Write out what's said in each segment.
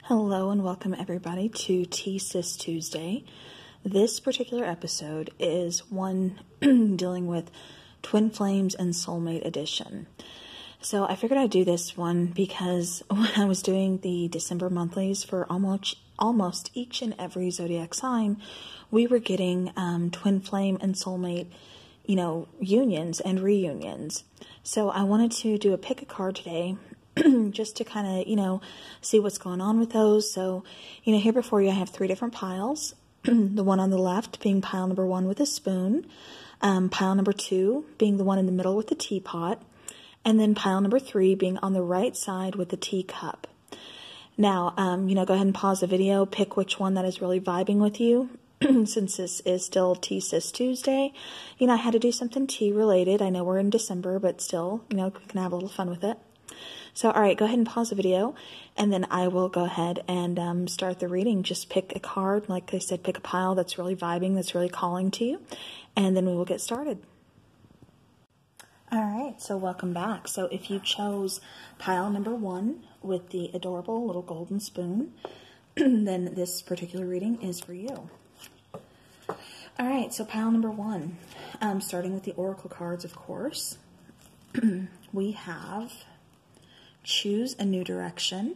Hello and welcome everybody to Tea Sis Tuesday. This particular episode is one dealing with Twin Flames and Soulmate edition. So I figured I'd do this one because when I was doing the December monthlies for almost each and every zodiac sign, we were getting Twin Flame and Soulmate, unions and reunions. So I wanted to do a pick a card today just to kind of, see what's going on with those. So, here before you, I have three different piles. The one on the left being pile number 1 with a spoon. Pile number 2 being the one in the middle with the teapot. And then pile number 3 being on the right side with the teacup. Now, go ahead and pause the video. Pick which one that is really vibing with you. Since this is still Tea Sis Tuesday, I had to do something tea related. I know we're in December, but still, we can have a little fun with it. So, all right, go ahead and pause the video, and then I will go ahead and start the reading. Just pick a card, like I said, pick a pile that's really vibing, that's really calling to you, and then we will get started. All right, so welcome back. So if you chose pile number 1 with the adorable little golden spoon, then this particular reading is for you. All right, so pile number 1, starting with the oracle cards, of course, we have choose a new direction.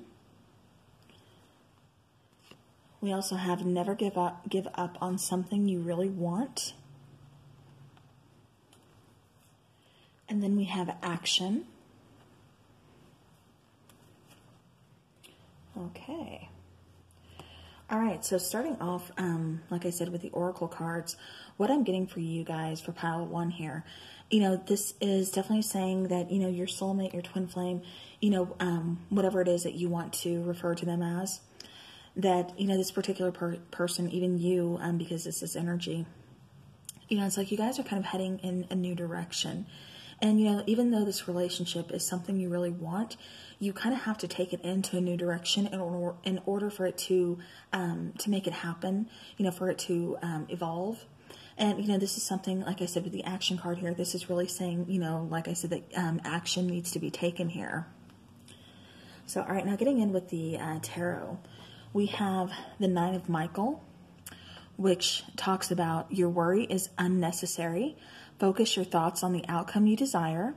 We also have never give up on something you really want. And then we have action. Okay. All right, so starting off, like I said, with the oracle cards, what I'm getting for you guys for pile 1 here, this is definitely saying that, your soulmate, your twin flame, whatever it is that you want to refer to them as, that, this particular person, even you, because this is energy, it's like you guys are kind of heading in a new direction. And, even though this relationship is something you really want, you kind of have to take it into a new direction in order for it to make it happen, for it to evolve. And, this is something, like I said, with the action card here, this is really saying, like I said, that action needs to be taken here. So, all right, now getting in with the tarot, we have the Knight of Michael, which talks about your worry is unnecessary. Focus your thoughts on the outcome you desire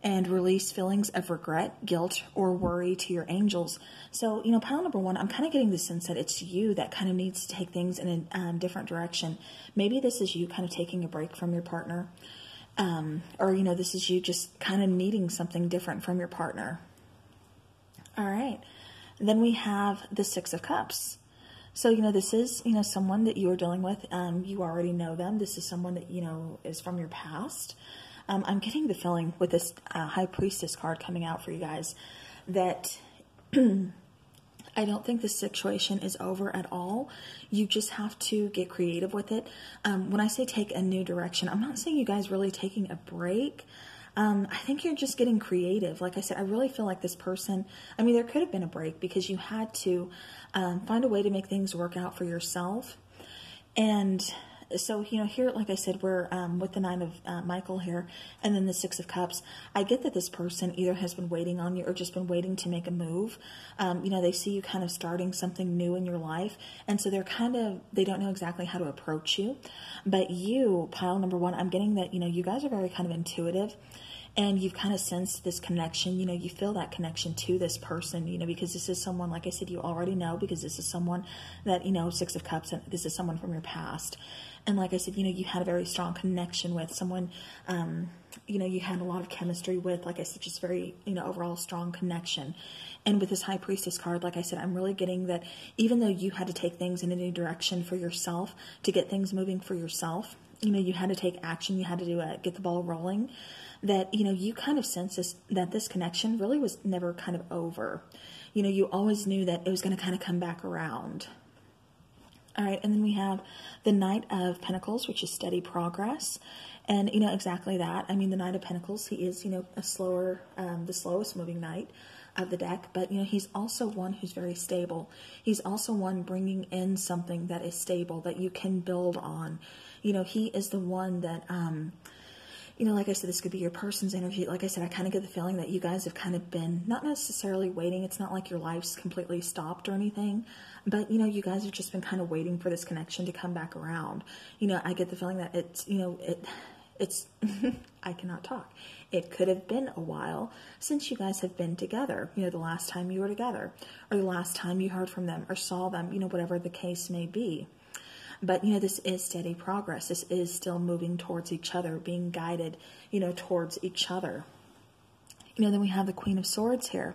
and release feelings of regret, guilt, or worry to your angels. So, pile number 1, I'm kind of getting the sense that it's you that kind of needs to take things in a different direction. Maybe this is you kind of taking a break from your partner, or, this is you just kind of needing something different from your partner. All right. Then we have the 6 of Cups. So, this is, someone that you are dealing with. You already know them. This is someone that, is from your past. I'm getting the feeling with this High Priestess card coming out for you guys that I don't think this situation is over at all. You just have to get creative with it. When I say take a new direction, I'm not saying you guys really taking a break. I think you're just getting creative. Like I said, I really feel like this person, there could have been a break because you had to find a way to make things work out for yourself. And so, here, like I said, we're with the Knight of Michael here, and then the 6 of Cups. I get that this person either has been waiting on you or just been waiting to make a move. They see you kind of starting something new in your life, and so they don't know exactly how to approach you. But you, pile number 1, I'm getting that, you guys are very kind of intuitive, and you've kind of sensed this connection. You feel that connection to this person, because this is someone, like I said, you already know, because this is someone that, 6 of Cups, and this is someone from your past. And like I said, you had a very strong connection with someone, you had a lot of chemistry with, like I said, just very, overall strong connection. And with this High Priestess card, like I said, I'm really getting that even though you had to take things in a new direction for yourself, to get things moving for yourself, you had to take action, you had to get the ball rolling, that, you kind of sense that this connection really was never kind of over. You always knew that it was going to kind of come back around. All right, and then we have the Knight of Pentacles, which is steady progress. And, exactly that. The Knight of Pentacles, he is, the slowest moving knight of the deck. But, he's also one who's very stable. He's also one bringing in something that is stable, that you can build on. He is the one that, you know, like I said, this could be your person's energy. Like I said, I kind of get the feeling that you guys have kind of been not necessarily waiting. It's not like your life's completely stopped or anything, but, you know, you guys have just been kind of waiting for this connection to come back around. You know, I get the feeling that it's, you know, it's, I cannot talk. It could have been a while since you guys have been together. You know, the last time you were together, or the last time you heard from them or saw them, you know, whatever the case may be. But, you know, this is steady progress. This is still moving towards each other, being guided, you know, towards each other. You know, then we have the Queen of Swords here.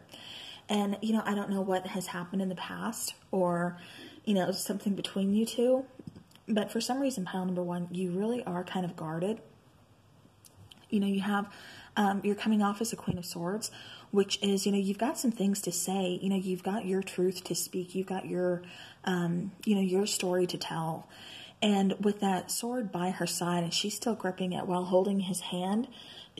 And, you know, I don't know what has happened in the past or, you know, something between you two. But for some reason, pile number one, you really are kind of guarded. You know, you have, you're coming off as a Queen of Swords, which is, you know, you've got some things to say. You know, you've got your truth to speak. You've got your, you know, your story to tell. And with that sword by her side, and she's still gripping it while holding his hand,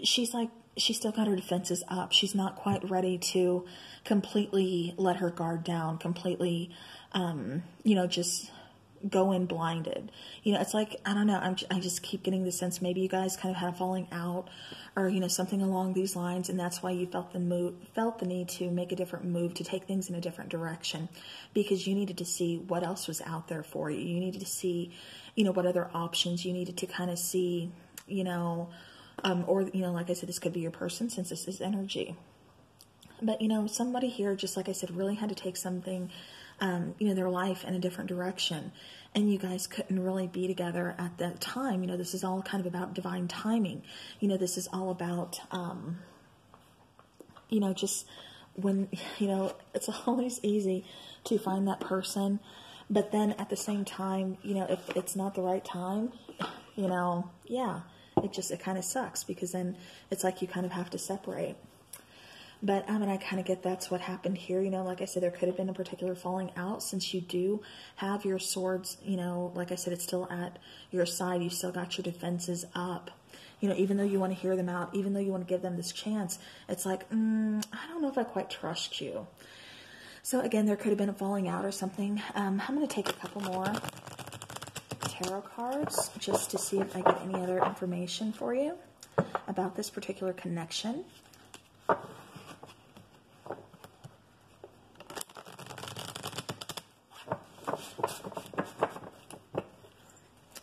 she's like, she's still got her defenses up. She's not quite ready to completely let her guard down, completely, you know, just go in blinded. You know, it's like, I don't know, I just keep getting the sense maybe you guys kind of had a falling out or, you know, something along these lines, and that's why you felt the need to make a different move, to take things in a different direction, because you needed to see what else was out there for you. You needed to see, you know, what other options you needed to kind of see, you know, or, you know, like I said, this could be your person since this is energy. But, you know, somebody here, just like I said, really had to take something, you know, their life in a different direction. And you guys couldn't really be together at that time. You know, this is all kind of about divine timing. You know, this is all about, you know, just when, you know, it's always easy to find that person. But then at the same time, you know, if it's not the right time, you know, yeah, it kind of sucks, because then it's like you kind of have to separate. But, I mean, I kind of get that's what happened here. You know, like I said, there could have been a particular falling out, since you do have your swords, you know, like I said, it's still at your side. You still got your defenses up. You know, even though you want to hear them out, even though you want to give them this chance, it's like, I don't know if I quite trust you. So, again, there could have been a falling out or something. I'm going to take a couple more tarot cards just to see if I get any other information for you about this particular connection.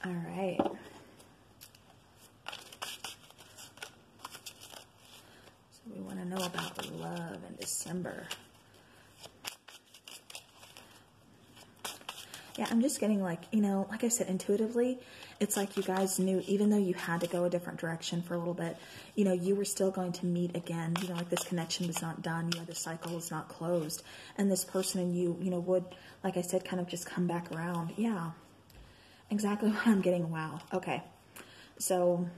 All right. So we want to know about love in December. Yeah, I'm just getting like, you know, like I said, intuitively, it's like you guys knew, even though you had to go a different direction for a little bit, you know, you were still going to meet again. You know, like this connection was not done. You know, the cycle is not closed. And this person and you know, would, like I said, kind of just come back around. Yeah. Exactly what I'm getting. Wow. Okay. So,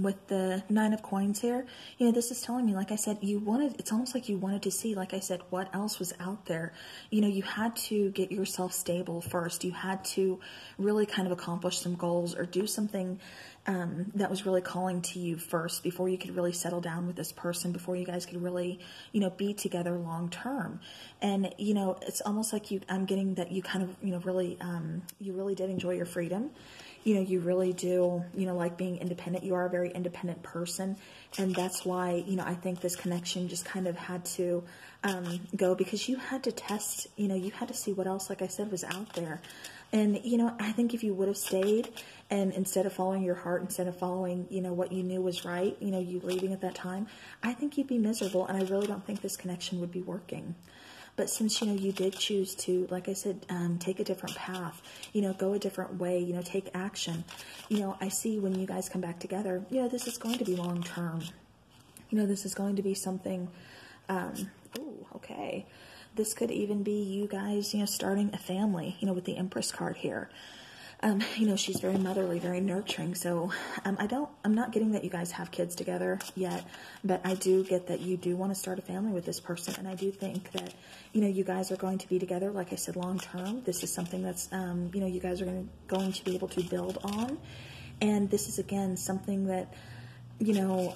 with the 9 of Coins here, you know, this is telling me, like I said, it's almost like you wanted to see, like I said, what else was out there. You know, you had to get yourself stable first. You had to really kind of accomplish some goals or do something that was really calling to you first before you could really settle down with this person, before you guys could really, you know, be together long term. And, you know, it's almost like I'm getting that you kind of, you know, really, you really did enjoy your freedom. You know, you really do, you know, like being independent. You are a very independent person. And that's why, you know, I think this connection just kind of had to go, because you had to test, you know, you had to see what else, like I said, was out there. And, you know, I think if you would have stayed and instead of following your heart, instead of following, you know, what you knew was right, you know, you leaving at that time, I think you'd be miserable. And I really don't think this connection would be working. But since, you know, you did choose to, like I said, take a different path, you know, go a different way, you know, take action, you know, I see when you guys come back together, you know, this is going to be long term. You know, this is going to be something, ooh, okay. This could even be you guys, you know, starting a family, you know, with the Empress card here. You know, she's very motherly, very nurturing. So, I'm not getting that you guys have kids together yet, but I do get that you do want to start a family with this person. And I do think that, you know, you guys are going to be together, like I said, long term. This is something that's, you know, you guys are going to be able to build on. And this is, again, something that, you know,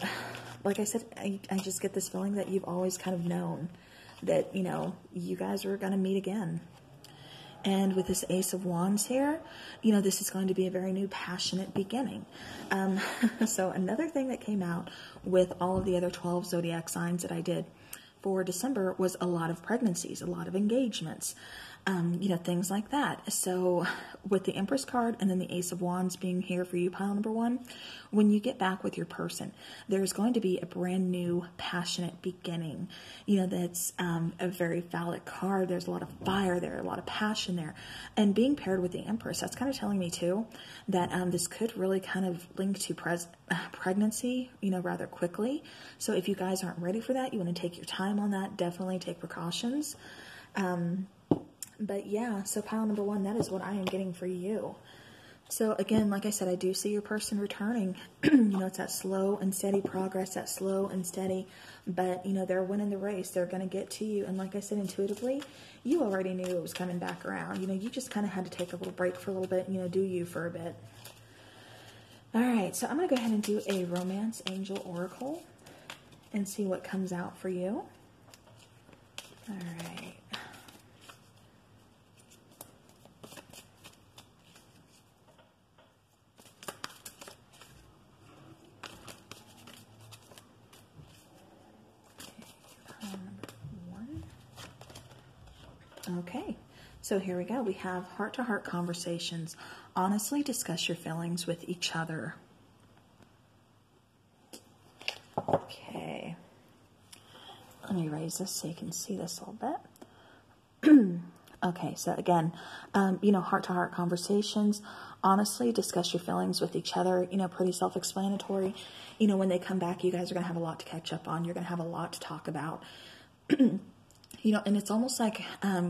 like I said, I just get this feeling that you've always kind of known that, you know, you guys are going to meet again. And with this Ace of Wands here, this is going to be a very new, passionate beginning. So another thing that came out with all of the other 12 zodiac signs that I did for December was a lot of pregnancies, a lot of engagements, things like that. So with the Empress card and then the Ace of Wands being here for you, pile number one, when you get back with your person, there's going to be a brand new passionate beginning. That's a very phallic card. There's a lot of fire there, a lot of passion there. And being paired with the Empress, that's kind of telling me too that this could really kind of link to pregnancy, rather quickly. So if you guys aren't ready for that, you want to take your time on that, definitely take precautions. But yeah, so pile number one, that is what I am getting for you. So again, like I said, I do see your person returning. It's that slow and steady progress, that slow and steady, but they're winning the race. They're going to get to you. And like I said, intuitively, you already knew it was coming back around. You just kind of had to take a little break for a little bit, do you for a bit. All right, so I'm going to go ahead and do a Romance Angel Oracle and see what comes out for you. All right. Okay, so here we go. We have heart-to-heart conversations. Honestly discuss your feelings with each other. Okay. Let me raise this so you can see this a little bit. Okay, so again, heart-to-heart conversations. Honestly discuss your feelings with each other. Pretty self-explanatory. When they come back, you guys are going to have a lot to catch up on. You're going to have a lot to talk about. And it's almost like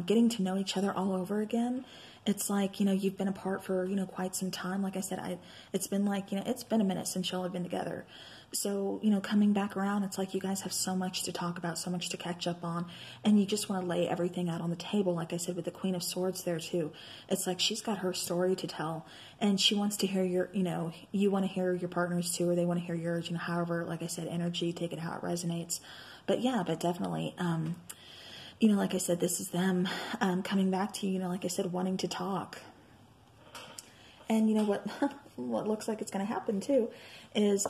getting to know each other all over again. It's like, you've been apart for, quite some time. Like I said, it's been like, it's been a minute since y'all have been together. So, coming back around, it's like you guys have so much to talk about, so much to catch up on, and you just want to lay everything out on the table. Like I said, with the Queen of Swords there too. It's like she's got her story to tell, and she wants to hear your, you want to hear your partner's too, or they want to hear yours, however, like I said, energy, take it how it resonates. But yeah, but definitely, like I said, this is them coming back to you, like I said, wanting to talk. And what looks like it's going to happen too is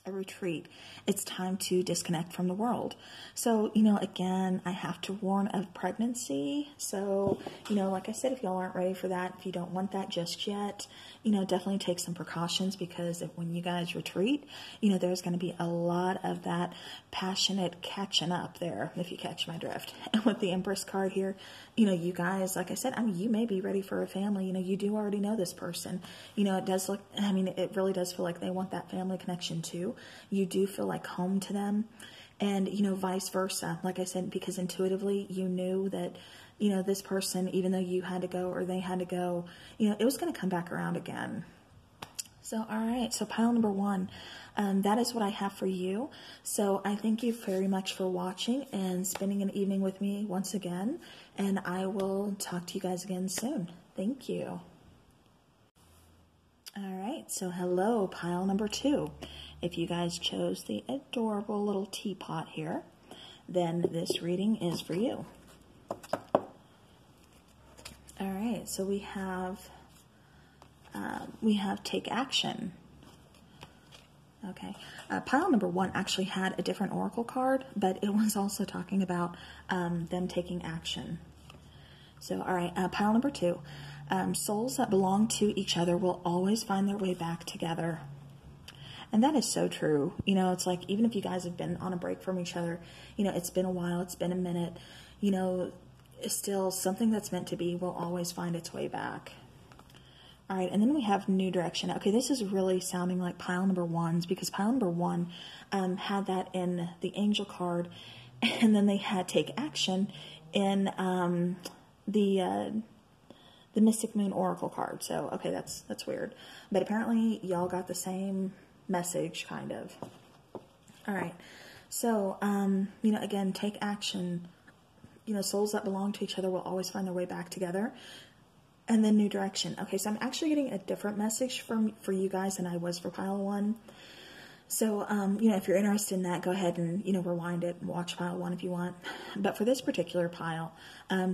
a retreat. It's time to disconnect from the world. So, again, I have to warn of pregnancy. So, like I said, if y'all aren't ready for that, if you don't want that just yet, definitely take some precautions, because when you guys retreat, there's going to be a lot of that passionate catching up there, if you catch my drift. And with the Empress card here, you guys, like I said, you may be ready for a family. You do already know this person. It does look, it really does feel like they want that family connection too. You do feel like home to them, and vice versa, like I said, because intuitively you knew that this person, even though you had to go or they had to go, it was going to come back around again. So all right, so pile number one, that is what I have for you. So I thank you very much for watching and spending an evening with me once again, and I will talk to you guys again soon. Thank you. All right, so hello, pile number two. If you guys chose the adorable little teapot here, then this reading is for you. All right, so we have take action. Okay, pile number one actually had a different oracle card, but it was also talking about them taking action. So, all right, pile number two. Souls that belong to each other will always find their way back together. And that is so true. It's like, even if you guys have been on a break from each other, it's been a while, it's been a minute, still something that's meant to be will always find its way back. All right, and then we have new direction. Okay, this is really sounding like pile number one's, because pile number one had that in the angel card, and then they had take action in the Mystic Moon Oracle card. So, okay, that's weird. But apparently y'all got the same message, kind of. All right. So, again, take action. Souls that belong to each other will always find their way back together. And then new direction. Okay, so I'm actually getting a different message for you guys than I was for pile one. So, if you're interested in that, go ahead and, rewind it and watch pile 1 if you want. But for this particular pile,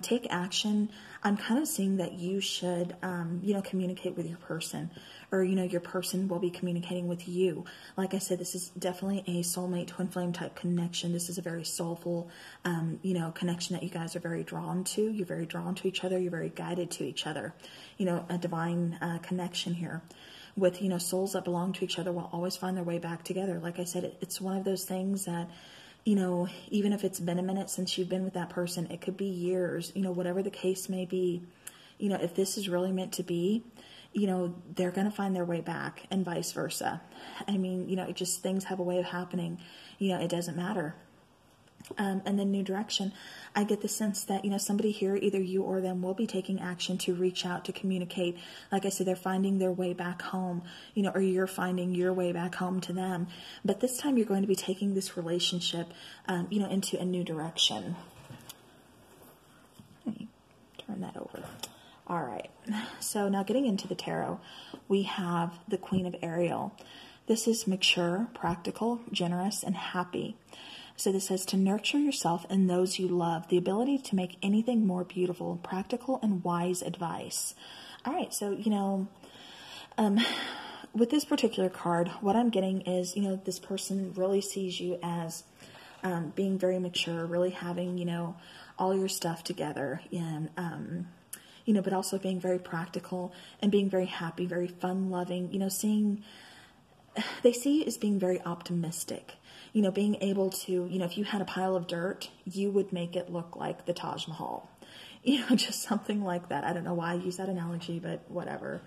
take action. I'm kind of seeing that you should, communicate with your person, or, your person will be communicating with you. Like I said, this is definitely a soulmate twin flame type connection. This is a very soulful, connection that you guys are very drawn to. You're very drawn to each other. You're very guided to each other. A divine connection here. With, souls that belong to each other will always find their way back together. Like I said, it's one of those things that, even if it's been a minute since you've been with that person, it could be years, whatever the case may be, if this is really meant to be, they're going to find their way back, and vice versa. I mean, it just, things have a way of happening, it doesn't matter. And then new direction. I get the sense that, somebody here, either you or them, will be taking action to reach out, to communicate. Like I said, they're finding their way back home, or you're finding your way back home to them. But this time you're going to be taking this relationship, into a new direction. Let me turn that over. All right. So now getting into the tarot, we have the Queen of Ariel. This is mature, practical, generous, and happy. So this says to nurture yourself and those you love, the ability to make anything more beautiful, practical, and wise advice. All right, so, with this particular card, what I'm getting is, this person really sees you as being very mature, really having, all your stuff together, and, but also being very practical and being very happy, very fun-loving, they see you as being very optimistic. Being able to, if you had a pile of dirt, you would make it look like the Taj Mahal. Just something like that. I don't know why I use that analogy, but whatever.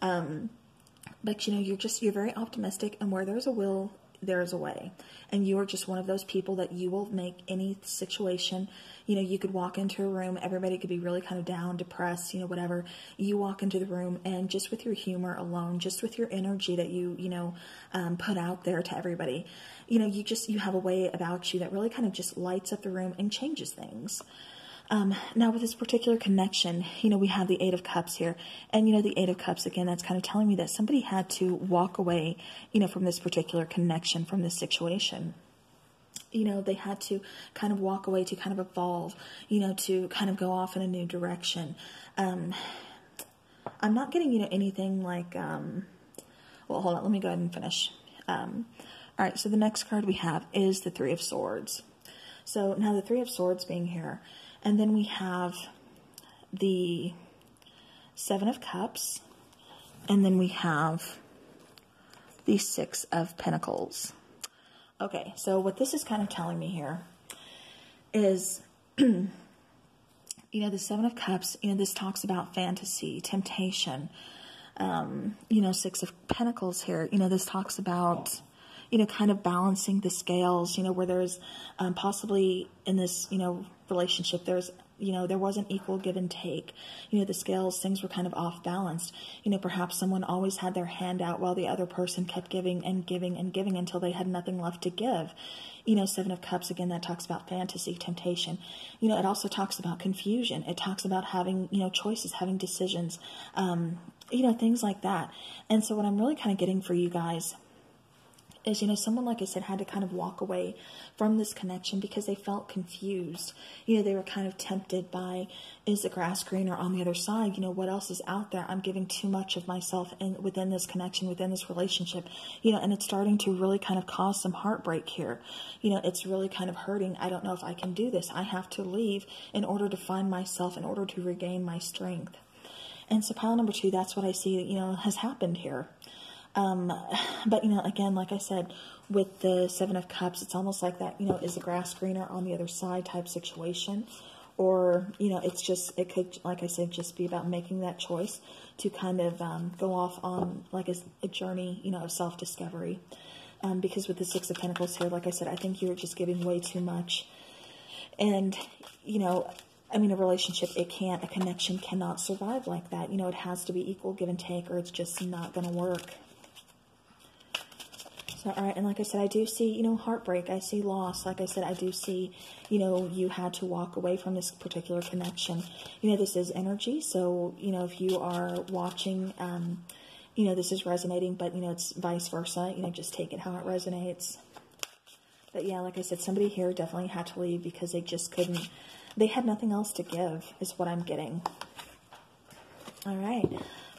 But, you're very optimistic, and where there's a will, there's a way. And you are just one of those people that you will make any situation, you could walk into a room, everybody could be really kind of down, depressed, whatever. You walk into the room, and just with your humor alone, just with your energy that you, put out there to everybody, you have a way about you that really kind of just lights up the room and changes things. Now with this particular connection, we have the Eight of Cups here, and the Eight of Cups, again, that's kind of telling me that somebody had to walk away, from this particular connection, from this situation. They had to kind of walk away to kind of evolve, to kind of go off in a new direction. I'm not getting, anything like, well, hold on, let me go ahead and finish. All right, so the next card we have is the Three of Swords. So now the Three of Swords being here, and then we have the Seven of Cups, and then we have the Six of Pentacles. Okay, so what this is kind of telling me here is, the Seven of Cups, this talks about fantasy, temptation. Six of Pentacles here, this talks about, kind of balancing the scales, where there's possibly in this, relationship, there's, there wasn't equal give and take. The scales, things were kind of off balanced. Perhaps someone always had their hand out while the other person kept giving and giving and giving until they had nothing left to give. Seven of Cups, again, that talks about fantasy, temptation. It also talks about confusion. It talks about having, choices, having decisions, things like that. And so what I'm really kind of getting for you guys is, someone, like I said, had to kind of walk away from this connection because they felt confused. They were kind of tempted by, is the grass greener on the other side? What else is out there? I'm giving too much of myself within this connection, within this relationship, and it's starting to really kind of cause some heartbreak here. It's really kind of hurting. I don't know if I can do this. I have to leave in order to find myself, in order to regain my strength. And so pile number 2, that's what I see, has happened here. But, again, like I said, with the Seven of Cups, it's almost like that, is the grass greener on the other side type situation. Or, it's just, it could, like I said, just be about making that choice to kind of go off on like a journey, of self-discovery. Because with the Six of Pentacles here, like I said, I think you're just giving way too much. And, a relationship, a connection cannot survive like that. It has to be equal give and take, or it's just not going to work. So, all right, and like I said, I do see, heartbreak. I see loss. Like I said, I do see, you had to walk away from this particular connection. This is energy. So, if you are watching, you know, this is resonating, but, you know, it's vice versa. You know, just take it how it resonates. But yeah, like I said, somebody here definitely had to leave because they just couldn't, they had nothing else to give, is what I'm getting. All right.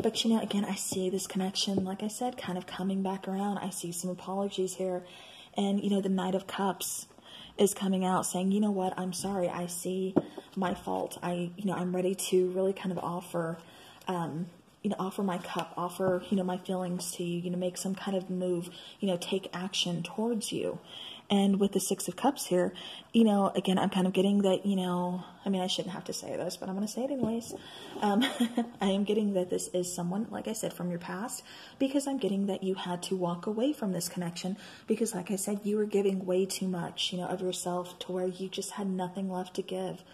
But, you know, again, I see this connection, like I said, kind of coming back around. I see some apologies here. And, you know, the Knight of Cups is coming out saying, you know what, I'm sorry. I see my fault. I'm ready to really kind of offer, you know, offer my cup, offer, you know, my feelings to you, you know, make some kind of move, you know, take action towards you. And with the Six of Cups here, you know, again, I'm kind of getting that, you know, I mean, I shouldn't have to say this, but I'm going to say it anyways. I am getting that this is someone, like I said, from your past, because I'm getting that you had to walk away from this connection because, like I said, you were giving way too much, you know, of yourself to where you just had nothing left to give.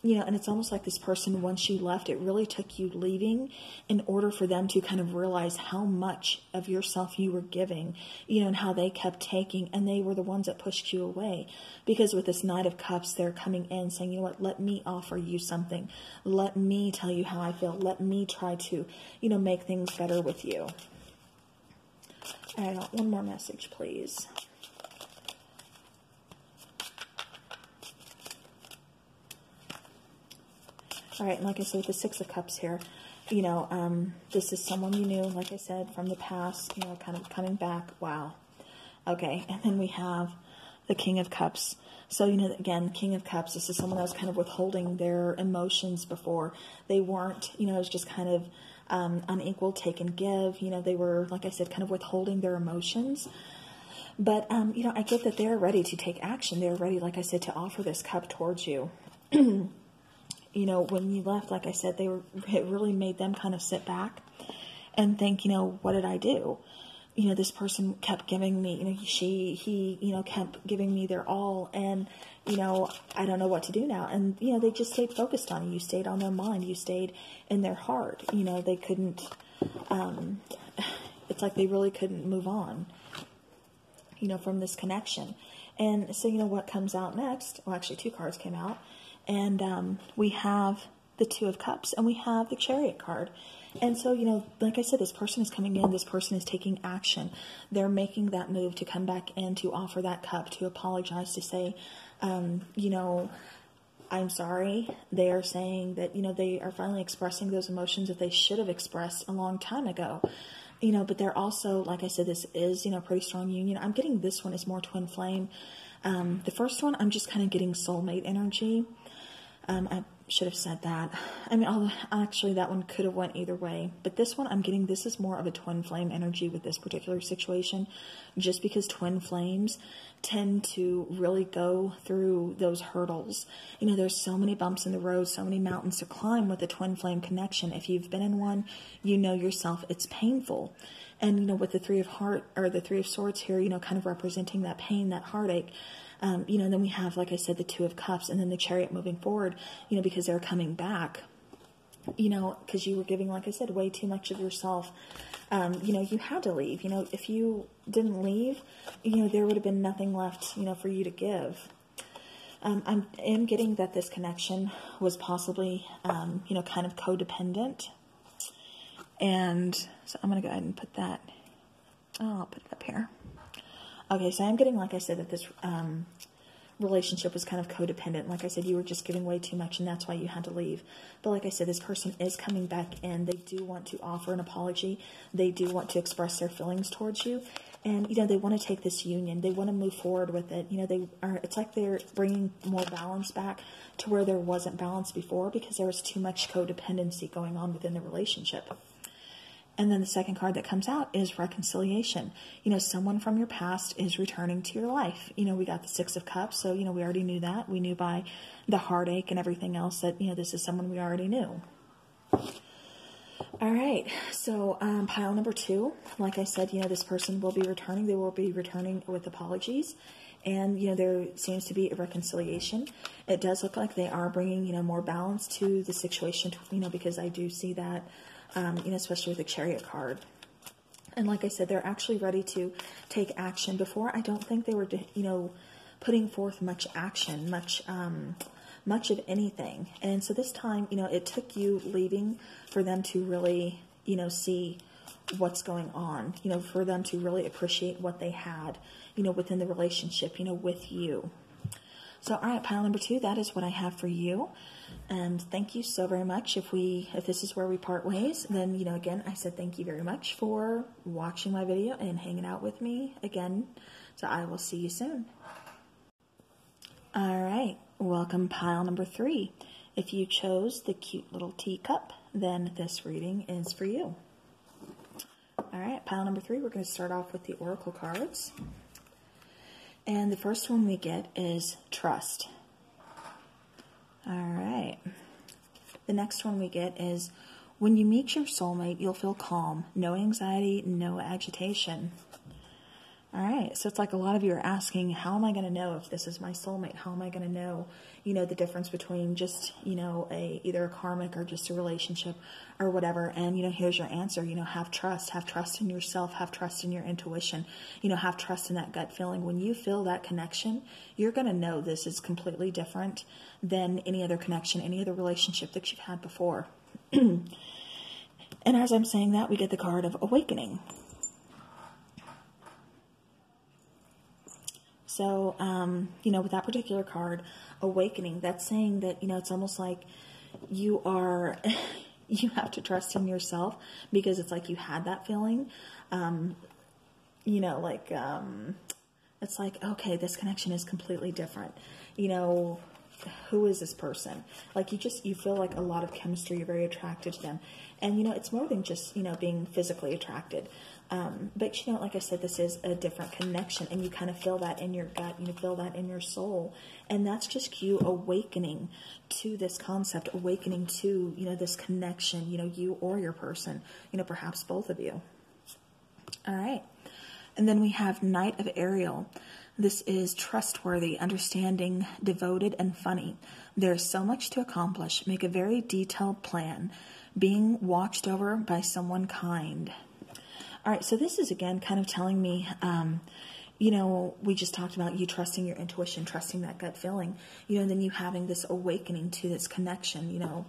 You know, and it's almost like this person, once you left, it really took you leaving in order for them to kind of realize how much of yourself you were giving, you know, and how they kept taking, and they were the ones that pushed you away. Because with this Knight of Cups, they're coming in saying, you know what, let me offer you something. Let me tell you how I feel. Let me try to, you know, make things better with you. All right, one more message, please. All right, and like I said, with the Six of Cups here, you know, this is someone you knew, like I said, from the past, you know, kind of coming back. Wow. Okay, and then we have the King of Cups. So, you know, again, King of Cups, this is someone that was kind of withholding their emotions before. They weren't, you know, it was just kind of unequal take and give. You know, they were, like I said, kind of withholding their emotions. But, you know, I get that they're ready to take action. They're ready, like I said, to offer this cup towards you. You know, when you left, like I said, it really made them kind of sit back and think, you know, what did I do? You know, this person kept giving me, you know, he, you know, kept giving me their all, and, you know, I don't know what to do now. And, you know, they just stayed focused on you. You stayed on their mind. You stayed in their heart. You know, they couldn't, it's like they really couldn't move on, you know, from this connection. And so, you know, what comes out next? Well, actually, two cards came out. And we have the Two of Cups, and we have the Chariot card. And so, you know, like I said, this person is coming in. This person is taking action. They're making that move to come back in, to offer that cup, to apologize, to say, you know, I'm sorry. They are saying that, you know, they are finally expressing those emotions that they should have expressed a long time ago. You know, but they're also, like I said, this is, you know, a pretty strong union. I'm getting this one is more twin flame. The first one, I'm just kind of getting soulmate energy. I should have said that. I mean, actually, that one could have went either way. But this one, I'm getting, this is more of a twin flame energy with this particular situation. Just because twin flames tend to really go through those hurdles. You know, there's so many bumps in the road, so many mountains to climb with a twin flame connection. If you've been in one, you know yourself, it's painful. And, you know, with the Three of Swords here, you know, kind of representing that pain, that heartache. You know, and then we have, like I said, the Two of Cups, and then the Chariot moving forward, you know, because they're coming back, you know, because you were giving, like I said, way too much of yourself. You know, you had to leave. You know, if you didn't leave, you know, there would have been nothing left, you know, for you to give. I am getting that this connection was possibly, you know, kind of codependent. And so I'm going to go ahead and put that, I'll put it up here. Okay, so I'm getting, like I said, that this relationship was kind of codependent. Like I said, you were just giving way too much, and that's why you had to leave. But like I said, this person is coming back in. They do want to offer an apology. They do want to express their feelings towards you. And, you know, they want to take this union. They want to move forward with it. You know, it's like they're bringing more balance back to where there wasn't balance before because there was too much codependency going on within the relationship. And then the second card that comes out is reconciliation. You know, someone from your past is returning to your life. You know, we got the Six of Cups, so, you know, we already knew that. We knew by the heartache and everything else that, you know, this is someone we already knew. All right, so pile number 2, like I said, you know, this person will be returning. They will be returning with apologies. And, you know, there seems to be a reconciliation. It does look like they are bringing, you know, more balance to the situation, you know, because I do see that. You know, especially with the Chariot card. And like I said, they're actually ready to take action. Before, I don't think they were, you know, putting forth much action, much of anything. And so this time, you know, it took you leaving for them to really, you know, see what's going on, you know, for them to really appreciate what they had, you know, within the relationship, you know, with you. So, all right, pile number 2, that is what I have for you. And thank you so very much. If this is where we part ways, then, you know, again, I said thank you very much for watching my video and hanging out with me again. So I will see you soon. All right, welcome pile number 3. If you chose the cute little teacup, then this reading is for you. All right, pile number 3, we're going to start off with the oracle cards. And the first one we get is trust. All right. The next one we get is, when you meet your soulmate, you'll feel calm. No anxiety, no agitation. All right. So it's like a lot of you are asking, how am I going to know if this is my soulmate? How am I going to know, you know, the difference between just, you know, either a karmic or just a relationship or whatever? And, you know, here's your answer. You know, have trust in yourself, have trust in your intuition, you know, have trust in that gut feeling. When you feel that connection, you're going to know this is completely different than any other connection, any other relationship that you've had before. And as I'm saying that, we get the card of awakening. So, you know, with that particular card, awakening, that's saying that, you know, it's almost like you have to trust in yourself, because it's like you had that feeling, you know, like, it's like, okay, this connection is completely different. You know, who is this person? Like, you feel like a lot of chemistry, you're very attracted to them. And, you know, it's more than just, you know, being physically attracted. But, you know, like I said, this is a different connection, and you kind of feel that in your gut, you feel that in your soul. And that's just you awakening to this concept, awakening to, you know, this connection, you know, you or your person, you know, perhaps both of you. All right. And then we have Knight of Ariel. This is trustworthy, understanding, devoted, and funny. There's so much to accomplish. Make a very detailed plan. Being watched over by someone kind. All right, so this is, again, kind of telling me, you know, we just talked about you trusting your intuition, trusting that gut feeling, you know, and then you having this awakening to this connection, you know,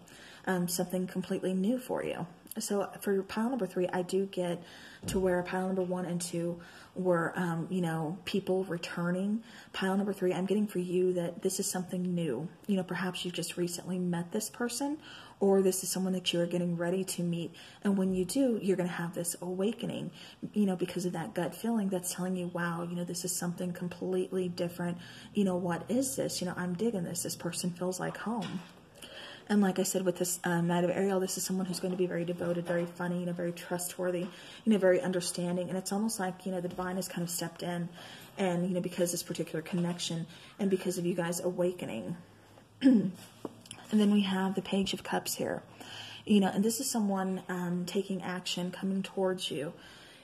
something completely new for you. So for pile number 3, I do get to where pile number 1 and 2 were, you know, people returning. Pile number 3, I'm getting for you that this is something new. You know, perhaps you've just recently met this person, or this is someone that you're getting ready to meet. And when you do, you're going to have this awakening, you know, because of that gut feeling that's telling you, wow, you know, this is something completely different. You know, what is this? You know, I'm digging this. This person feels like home. And like I said, with this Knight of Ariel, this is someone who's going to be very devoted, very funny, you know, very trustworthy, you know, very understanding. And it's almost like, you know, the divine has kind of stepped in, and, you know, because this particular connection and because of you guys awakening. And then we have the Page of Cups here, you know, and this is someone taking action, coming towards you,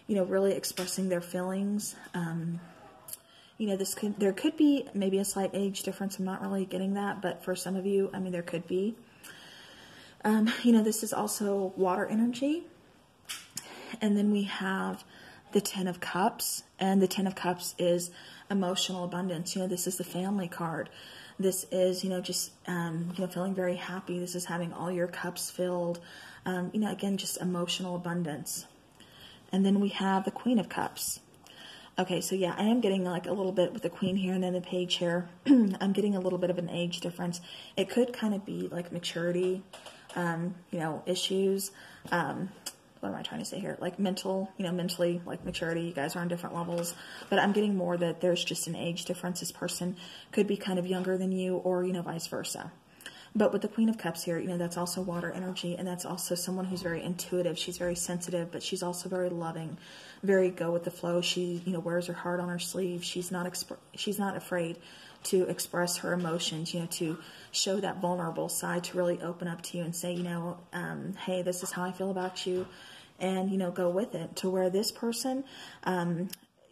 you know, really expressing their feelings. You know, there could be maybe a slight age difference. I'm not really getting that, but for some of you, I mean, there could be. You know, this is also water energy. And then we have the Ten of Cups, and the Ten of Cups is emotional abundance. You know, this is the family card. This is, you know, just, you know, feeling very happy. This is having all your cups filled. You know, again, just emotional abundance. And then we have the Queen of Cups. Okay, so yeah, I am getting like a little bit with the Queen here and then the Page here. I'm getting a little bit of an age difference. It could kind of be like maturity, you know, issues. What am I trying to say here? Like mental, you know, mentally, like maturity. You guys are on different levels. But I'm getting more that there's just an age difference. This person could be kind of younger than you, or, you know, vice versa. But with the Queen of Cups here, you know, that's also water energy, and that's also someone who's very intuitive. She's very sensitive, but she's also very loving, very go with the flow. She, you know, wears her heart on her sleeve. She's not afraid to express her emotions, you know, to show that vulnerable side, to really open up to you and say, you know, hey, this is how I feel about you, and, you know, go with it. To where this person,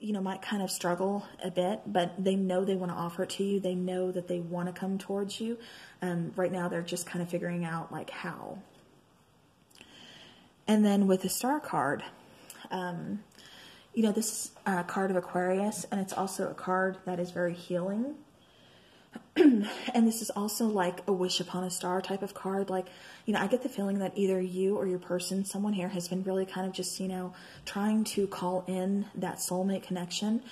you know, might kind of struggle a bit, but they know they want to offer it to you. They know that they want to come towards you. Right now, they're just kind of figuring out, like, how. And then with the Star card, you know, this is a card of Aquarius, and it's also a card that is very healing. And this is also like a wish upon a star type of card. Like, you know, I get the feeling that either you or your person, someone here, has been really kind of just, you know, trying to call in that soulmate connection,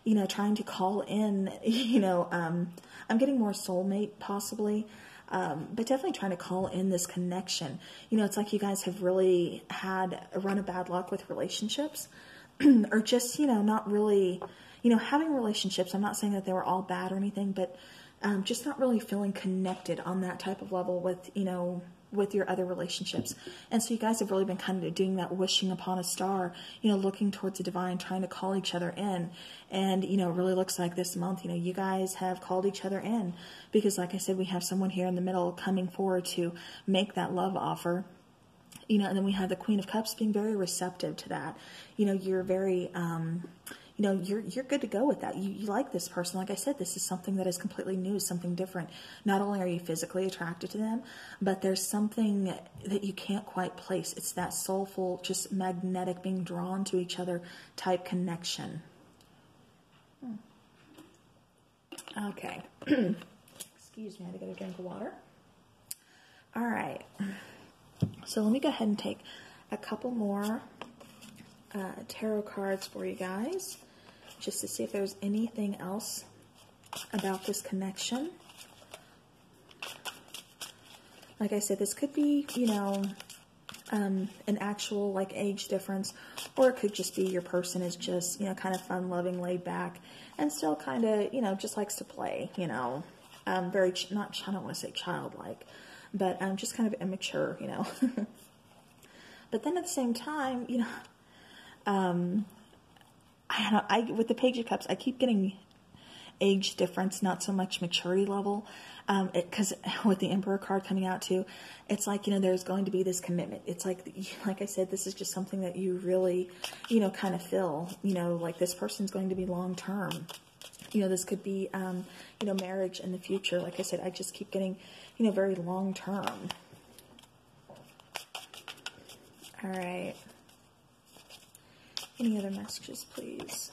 you know, trying to call in, you know, I'm getting more soulmate possibly, but definitely trying to call in this connection. You know, it's like you guys have really had a run of bad luck with relationships, or just, you know, not really, you know, having relationships. I'm not saying that they were all bad or anything, but just not really feeling connected on that type of level with, you know, with your other relationships. And so you guys have really been kind of doing that wishing upon a star, you know, looking towards the divine, trying to call each other in. And, you know, it really looks like this month, you know, you guys have called each other in because, like I said, we have someone here in the middle coming forward to make that love offer. You know, and then we have the Queen of Cups being very receptive to that. You know, you're very, you know, you're good to go with that. You like this person. Like I said, this is something that is completely new, something different. Not only are you physically attracted to them, but there's something that you can't quite place. It's that soulful, just magnetic, being drawn to each other type connection. Okay. Excuse me, I had to get a drink of water. All right. So let me go ahead and take a couple more tarot cards for you guys, just to see if there's anything else about this connection. Like I said, this could be, you know, an actual like age difference, or it could just be your person is just, you know, kind of fun loving, laid back, and still kind of, you know, just likes to play, you know, very, not, I don't want to say childlike, but just kind of immature, you know. But then at the same time, you know, I don't know, with the Page of Cups, I keep getting age difference, not so much maturity level, because with the Emperor card coming out too, it's like, you know, there's going to be this commitment. It's like I said, this is just something that you really, you know, kind of feel, you know, like this person's going to be long term. You know, this could be, you know, marriage in the future. Like I said, I just keep getting, you know, very long term. All right. Any other messages, please?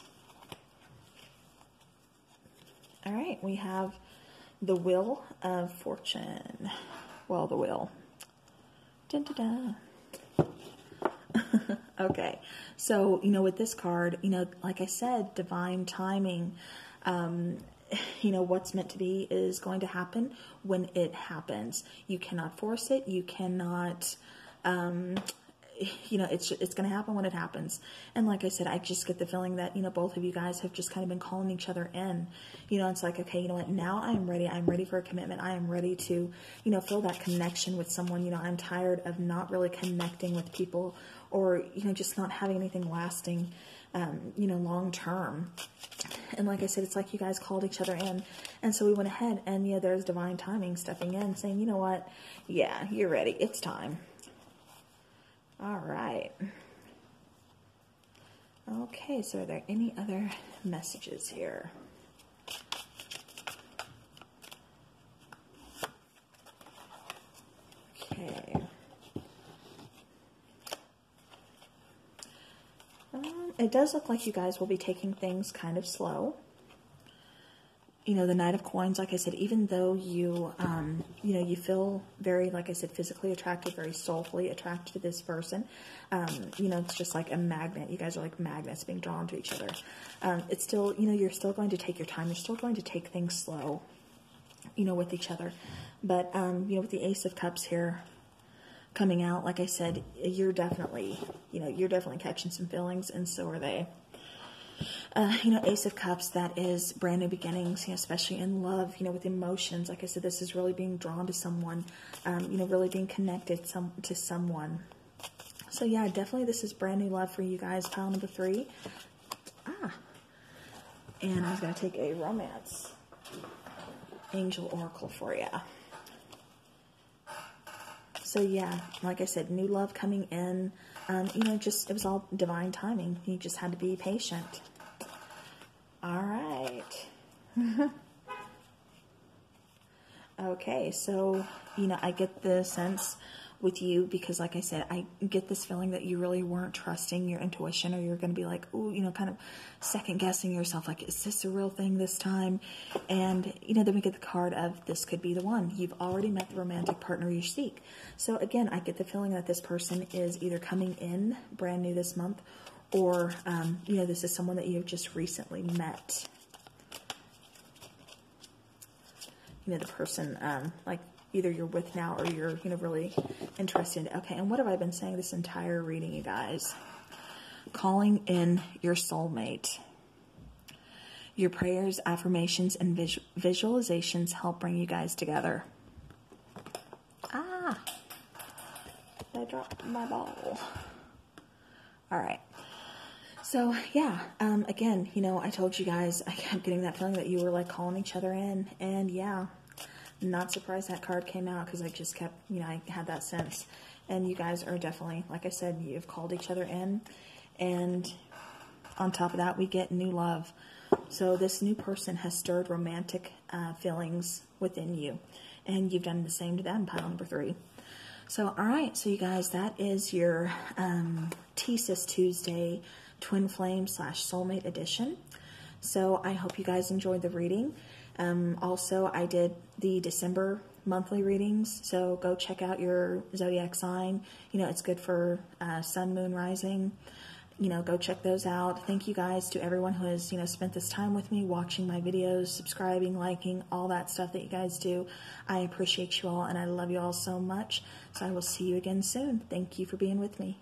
All right, we have the Wheel of Fortune. Well, the Wheel. Dun, dun, dun. Okay, so, you know, with this card, you know, like I said, divine timing. You know, what's meant to be is going to happen when it happens. You cannot force it. You cannot, you know, it's going to happen when it happens. And like I said, I just get the feeling that, you know, both of you guys have just kind of been calling each other in. You know, it's like, okay, you know what, now I'm ready. I'm ready for a commitment. I am ready to, you know, feel that connection with someone. You know, I'm tired of not really connecting with people, or, you know, just not having anything lasting, you know, long term. And like I said, it's like you guys called each other in. And so we went ahead and, yeah, there's divine timing stepping in saying, you know what, yeah, you're ready. It's time. All right. Okay, so are there any other messages here? Okay. It does look like you guys will be taking things kind of slow. You know, the Knight of Coins, like I said, even though you, you know, you feel very, like I said, physically attracted, very soulfully attracted to this person, you know, it's just like a magnet. You guys are like magnets being drawn to each other. It's still, you know, you're still going to take your time. You're still going to take things slow, you know, with each other. But, you know, with the Ace of Cups here coming out, like I said, you're definitely, you know, you're definitely catching some feelings, and so are they. You know, Ace of Cups, that is brand new beginnings, you know, especially in love, you know, with emotions. Like I said, this is really being drawn to someone, you know, really being connected to someone. So, yeah, definitely this is brand new love for you guys. Pile number 3. And I was going to take a Romance Angel Oracle for you. So, yeah, like I said, new love coming in. You know, just, it was all divine timing. You just had to be patient. All right. Okay, so, you know, I get the sense with you, because like I said, I get this feeling that you really weren't trusting your intuition, or you're going to be like, ooh, you know, kind of second guessing yourself, like, is this a real thing this time? And, you know, then we get the card of this could be the one. You've already met the romantic partner you seek. So again, I get the feeling that this person is either coming in brand new this month, or, you know, this is someone that you've just recently met. You know, the person, like, either you're with now or you're, you know, really interested. Okay, and what have I been saying this entire reading, you guys? Calling in your soulmate. Your prayers, affirmations, and visualizations help bring you guys together. Ah, I dropped my ball. All right. So, yeah, again, you know, I told you guys, I kept getting that feeling that you were, like, calling each other in. And, yeah, not surprised that card came out, because I just kept, you know, I had that sense. And you guys are definitely, like I said, you've called each other in. And on top of that, we get new love. So this new person has stirred romantic feelings within you. And you've done the same to them, pile number 3. So, all right, so you guys, that is your Tea Sis Tuesday Twin Flame / Soulmate edition. So I hope you guys enjoyed the reading. Also, I did the December monthly readings, so go check out your zodiac sign. You know, it's good for sun, moon, rising. You know, go check those out. Thank you guys to everyone who has, you know, spent this time with me, watching my videos, subscribing, liking, all that stuff that you guys do. I appreciate you all, and I love you all so much. So I will see you again soon. Thank you for being with me.